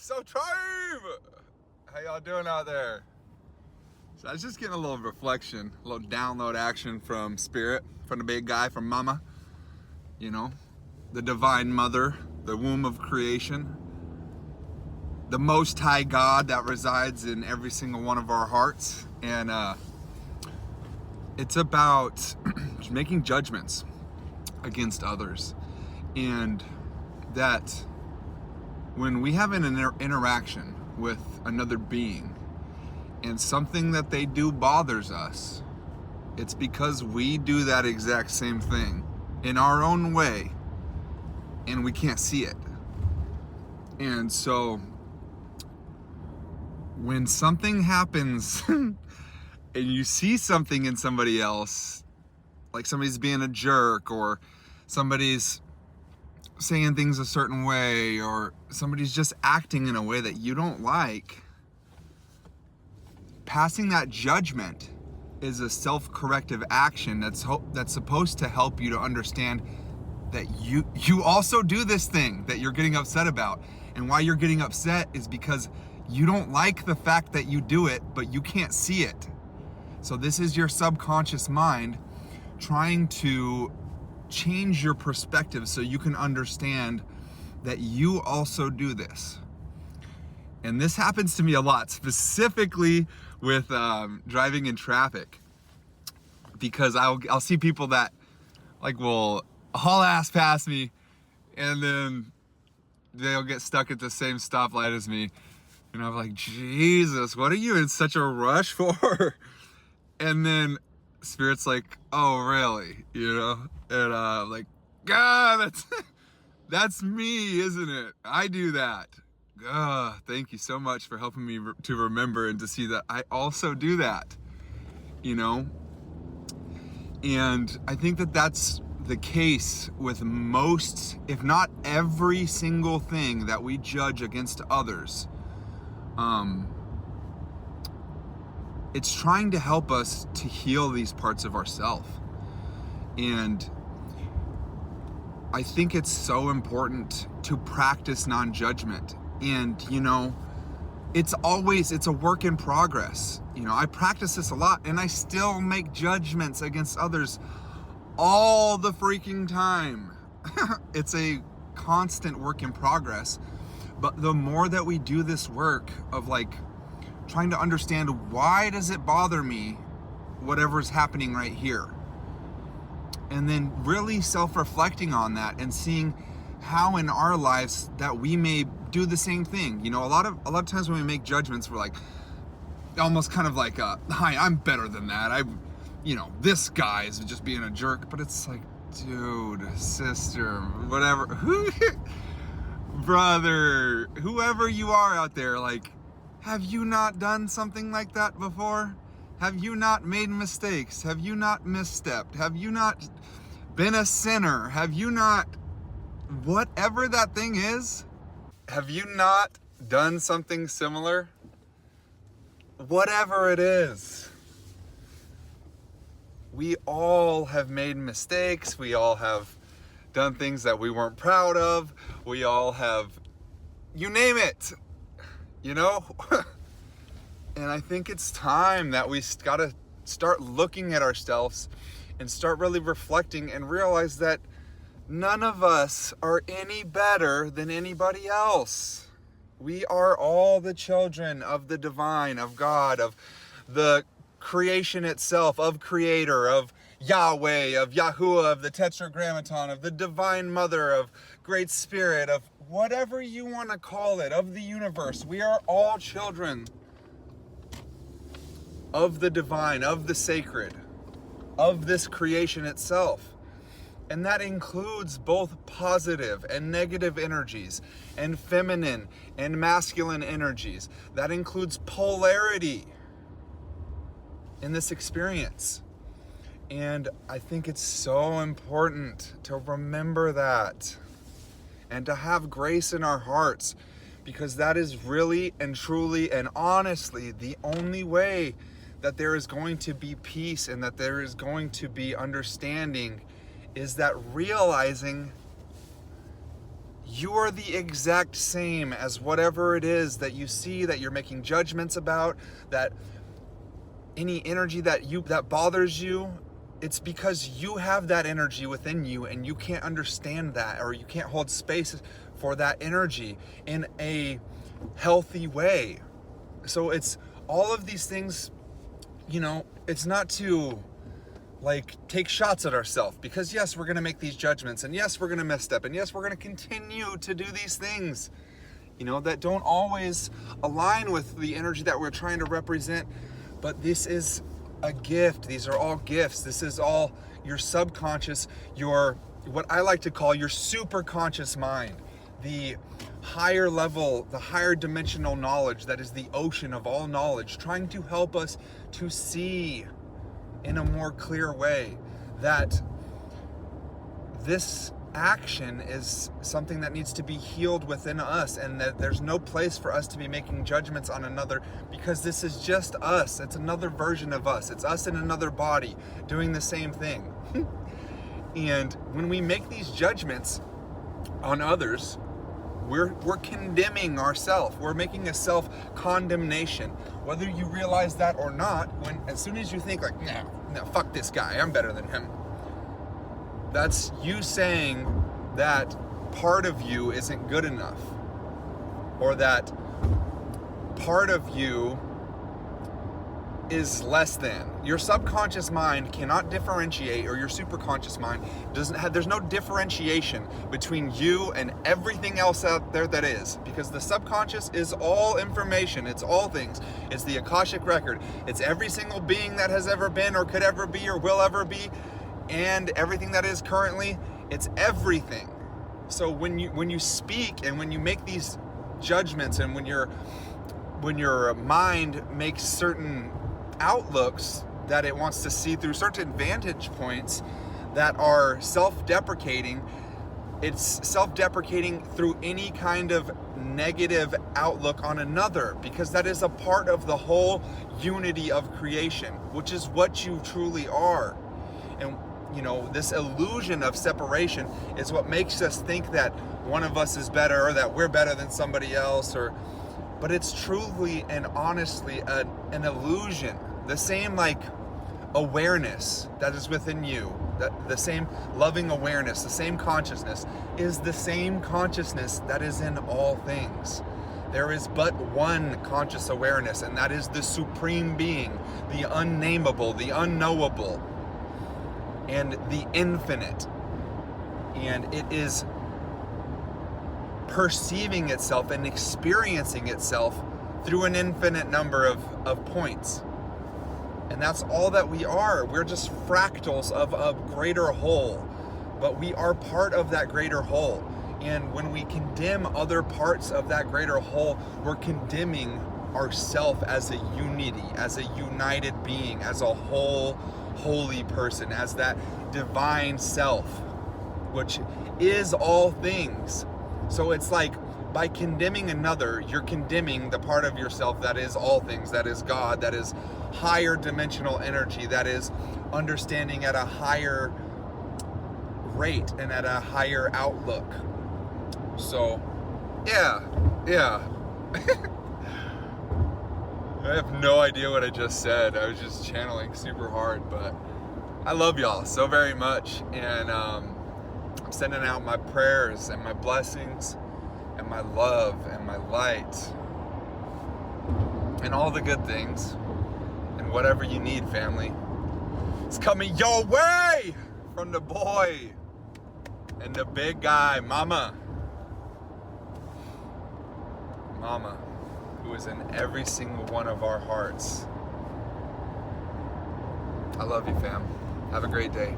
So tribe! How y'all doing out there? So I was just getting a little reflection, a little download action from Spirit, from the big guy, from Mama. You know, the divine mother, the womb of creation, the most high God that resides in every single one of our hearts. And it's about making judgments against others. And that when we have an interaction with another being and something that they do bothers us, it's because we do that exact same thing in our own way and we can't see it. And so when something happens and you see something in somebody else, like somebody's being a jerk, or somebody's saying things a certain way, or somebody's just acting in a way that you don't like, passing that judgment is a self-corrective action that's supposed to help you to understand that you also do this thing that you're getting upset about. And why you're getting upset is because you don't like the fact that you do it, but you can't see it. So this is your subconscious mind trying to change your perspective so you can understand that you also do this. And this happens to me a lot, specifically with driving in traffic, because I'll see people that like will haul ass past me, and then they'll get stuck at the same stoplight as me, and I'm like, Jesus, what are you in such a rush for? And then Spirit's like, oh really, you know? And I'm like, God, that's me, isn't it? I do that. Thank you so much for helping me to remember and to see that I also do that, you know? And I think that that's the case with most, if not every single thing that we judge against others. It's trying to help us to heal these parts of ourselves. And I think it's so important to practice non-judgment. And, you know, it's a work in progress. You know, I practice this a lot and I still make judgments against others all the freaking time. It's a constant work in progress. But the more that we do this work of like trying to understand, why does it bother me, whatever's happening right here? And then really self-reflecting on that and seeing how in our lives that we may do the same thing. You know, a lot of times when we make judgments, we're like, almost kind of like, hi, I'm better than that. This guy is just being a jerk. But it's like, dude, sister, whatever, brother, whoever you are out there, like, have you not done something like that before? Have you not made mistakes? Have you not misstepped? Have you not been a sinner? Have you not, whatever that thing is, have you not done something similar? Whatever it is. We all have made mistakes. We all have done things that we weren't proud of. We all have, you name it, you know? And I think it's time that we gotta start looking at ourselves and start really reflecting and realize that none of us are any better than anybody else. We are all the children of the divine, of God, of the creation itself, of Creator, of Yahweh, of Yahuwah, of the Tetragrammaton, of the Divine Mother, of Great Spirit, of whatever you want to call it, of the universe. We are all children of the divine, of the sacred, of this creation itself. And that includes both positive and negative energies, and feminine and masculine energies. That includes polarity in this experience. And I think it's so important to remember that and to have grace in our hearts, because that is really and truly and honestly the only way that there is going to be peace and that there is going to be understanding, is that realizing You are the exact same as whatever it is that you see, that you're making judgments about, that any energy that bothers you. It's because you have that energy within you and you can't understand that, or you can't hold space for that energy in a healthy way. So it's all of these things, it's not to take shots at ourselves, because yes, we're going to make these judgments, and yes, we're going to misstep, and yes, we're going to continue to do these things, that don't always align with the energy that we're trying to represent. But this is a gift. These are all gifts. This is all your subconscious, what I like to call your super conscious mind, the higher level, the higher dimensional knowledge that is the ocean of all knowledge, trying to help us to see in a more clear way that this action is something that needs to be healed within us, and that there's no place for us to be making judgments on another, because this is just us. It's another version of us. It's us in another body doing the same thing. And when we make these judgments on others, we're condemning ourselves. We're making a self-condemnation. Whether you realize that or not, as soon as you think no, fuck this guy, I'm better than him, that's you saying that part of you isn't good enough, or that part of you is less than. Your subconscious mind cannot differentiate, or your superconscious mind there's no differentiation between you and everything else out there that is, because the subconscious is all information. It's all things. It's the Akashic record. It's every single being that has ever been or could ever be or will ever be, and everything that is currently. It's everything. So when you speak and when you make these judgments, and when your mind makes certain outlooks that it wants to see through certain vantage points that are self-deprecating, it's self-deprecating through any kind of negative outlook on another, because that is a part of the whole unity of creation, which is what you truly are. And this illusion of separation is what makes us think that one of us is better, or that we're better than somebody else, but it's truly and honestly an illusion. The same awareness that is within you, the same loving awareness, the same consciousness is the same consciousness that is in all things. There is but one conscious awareness, and that is the Supreme Being, the unnameable, the unknowable, and the infinite. And it is perceiving itself and experiencing itself through an infinite number of points. And that's all that we are. We're just fractals of a greater whole, but we are part of that greater whole. And when we condemn other parts of that greater whole, we're condemning ourself as a unity, as a united being, as a whole, holy person, as that divine self, which is all things. So it's by condemning another, you're condemning the part of yourself that is all things, that is God, that is higher dimensional energy, that is understanding at a higher rate and at a higher outlook. So, yeah. I have no idea what I just said. I was just channeling super hard, but I love y'all so very much, and I'm sending out my prayers and my blessings and my love and my light and all the good things, and whatever you need, family, it's coming your way from the boy and the big guy, Mama, who is in every single one of our hearts. I love you, fam. Have a great day.